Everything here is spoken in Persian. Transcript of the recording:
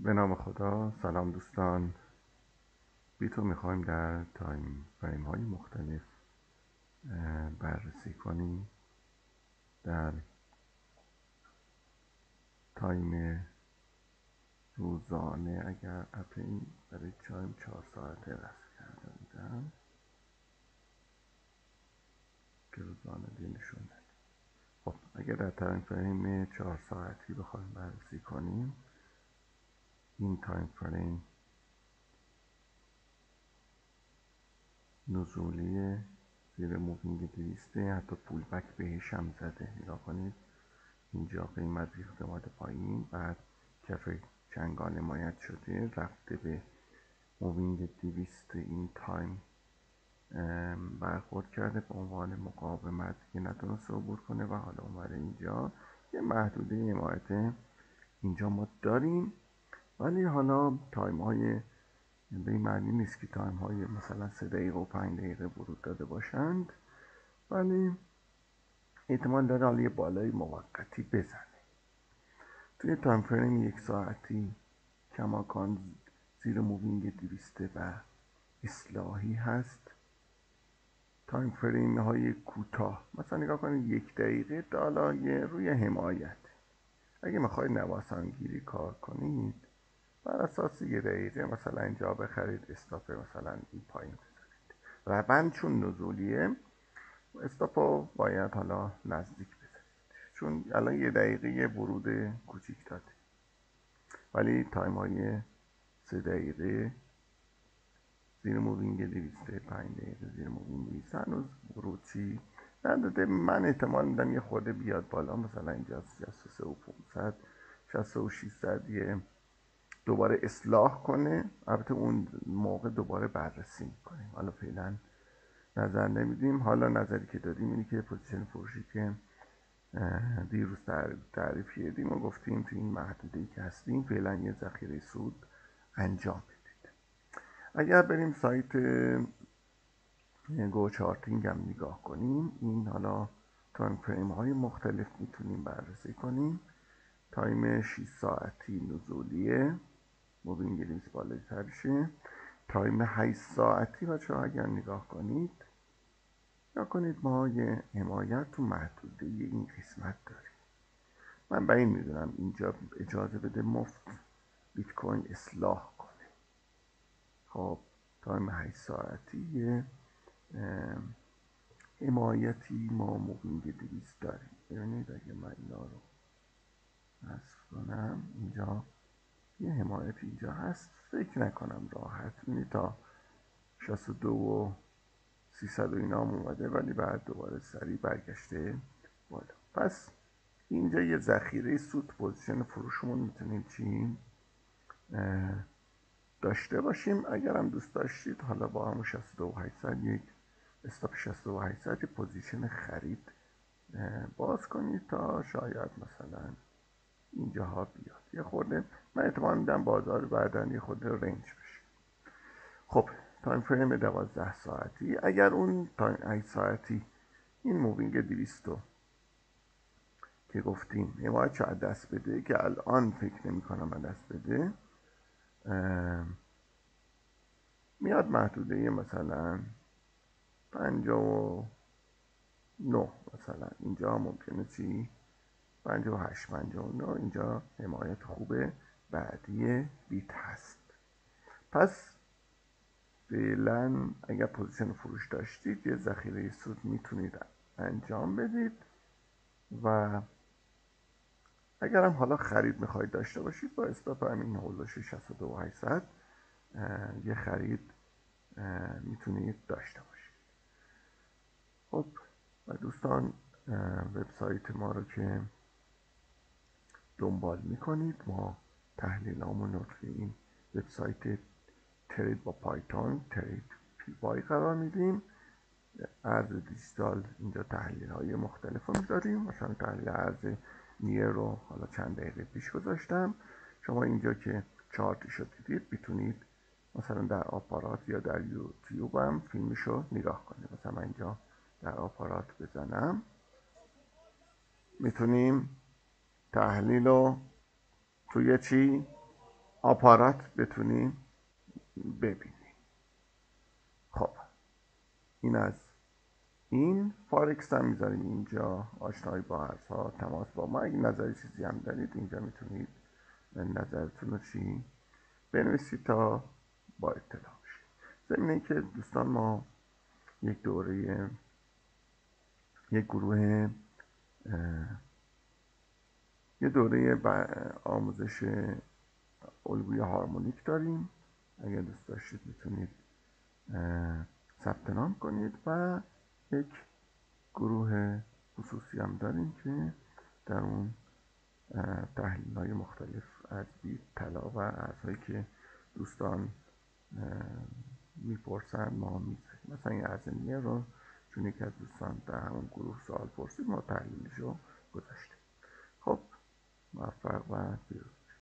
به نام خدا. سلام دوستان، بیتو میخوایم در تایم فریم های مختلف بررسی کنیم. در تایم روزانه اگر اپین برای تایم 4 ساعته رسم کرده بودم که روزانه نشون بده. خب اگر در تایم فریم 4 ساعتی بخوایم بررسی کنیم، این تایم فریم نزولی زیر مووینگ 200، حتی پول بک بهش هم زده. نگاه کنید اینجا قیمت ریخته اومده پایین، بعد کف چنگال حمایت شده رفته به مووینگ 200 این تایم برخورد کرده به عنوان مقاومت که نتونسته عبور کنه و حالا اومده اینجا یه محدوده حمایت اینجا ما داریم. ولی حالا تایم های به این معنی نیست که تایم های مثلا 3 دقیقه و 5 دقیقه ورود داده باشند، ولی احتمال داره حالا یه بالای موقتی بزنه. توی تایم فریم 1 ساعتی کماکان زیر مووینگ 200 و اصلاحی هست. تایم فریم های کوتاه مثلا نگاه کنید 1 دقیقه حالا روی حمایت. اگه میخواید نوسانگیری کار کنید بر اساس 1 دقیقه مثلا اینجا بخرید، استاپ مثلا این پایین بذارید. روند چون نزولیه استاپ رو باید حالا نزدیک بذارید، چون الان 1 دقیقه ورود کوچیک داده، ولی تایم های 3 دقیقه زیر مووینگ 200، 5 دقیقه زیر مووینگ 200 هنوز ورود چی نداده. من احتمال میدم یه خورده بیاد بالا، مثلا اینجا 63 و 500 63 و 600 یه دوباره اصلاح کنه. البته اون موقع دوباره بررسی میکنیم، حالا فعلا نظر نمیدیم. حالا نظری که دادیم اینه که پوزیشن فروشی که دیروز تعریف کردیم و گفتیم تو این محدوده‌ای که هستیم فعلا یه ذخیره سود انجام بدید. اگر بریم سایت گو چارتینگ هم نگاه کنیم، این حالا تایم فریم های مختلف میتونیم بررسی کنیم. تایم 6 ساعتی نزولیه، مووینگ ریز بالای ترشه. تایم 8 ساعتی بچه ها اگر نگاه کنید ما یه حمایت تو محدوده این قسمت داریم. من به این میدونم اینجا اجازه بده مفت بیت کوین اصلاح کنه. خب تایم 8 ساعتی یه حمایتی ما مووینگ 200 داریم. ببینید اگه من اینا رو حذف کنم، اینجا یه حمایت اینجا هست، فکر نکنم راحت تا 62 و 300 و اینا هم اومده، ولی بعد دوباره سریع برگشته بالا. پس اینجا یه ذخیره سود پوزیشن فروشمون میتونیم چی داشته باشیم. اگرم دوست داشتید حالا با همون 62 و 800 یک استاپ 62 و 800 پوزیشن خرید باز کنید تا شاید مثلا اینجاها بیاد یه خورده. من احتمال میدم بازار بعدن یه خورده رنج بشه. خب تایم فریم 12 ساعتی، اگر اون تایم 8 ساعتی این مووینگ 200 که گفتیم حمایت شاید دست بده، که الان فکر نمی کنم دست بده، میاد محدوده مثلا 59 مثلا اینجا ممکنه چی 58 59 اینجا حمایت خوبه بعدی بیت هست. پس فعلا اگر پوزیشن فروش داشتید یه ذخیره سود میتونید انجام بدید، و اگر هم حالا خرید میخواید داشته باشید با استاپ همین هولوش 62 و 800 یه خرید میتونید داشته باشید. خب و دوستان وبسایت ما رو که دنبال میکنید، ما تحلیلامون رو توی این وبسایت ترید با پایتون، ترید پی وای قرار میدیم. ارز دیجیتال اینجا تحلیل های مختلف رو میذاریم، مثلا تحلیل ارز نیر رو حالا چند دقیقه پیش گذاشتم. شما اینجا که چارتش رو دیدید میتونید مثلا در آپارات یا در یوتیوب هم فیلمش رو نگاه کنید. مثلا من اینجا در آپارات بزنم میتونیم تحلیل رو توی چی آپارات بتونیم ببینیم. خب این از این فارکس هم میذاریم اینجا. آشنایی با ارزها، تماس با ما. اگه نظری چیزی هم دارید اینجا میتونید نظرتون رو چی بنویسید تا با اطلاع بشید. ضمن اینکه دوستان ما یک دوره، یک گروه، یه دوره آموزش الگوی هارمونیک داریم. اگر دوست داشتید میتونید ثبت نام کنید. و یک گروه خصوصی هم داریم که در اون تحلیل های مختلف از بیت، طلا و ارزهایی که دوستان میپرسن ما میذاریم. مثلا این ارز نیه رو چون یکی از دوستان در همون گروه سوال پرسید ما تحلیلش رو گذاشتیم. خب موفق و پیروز.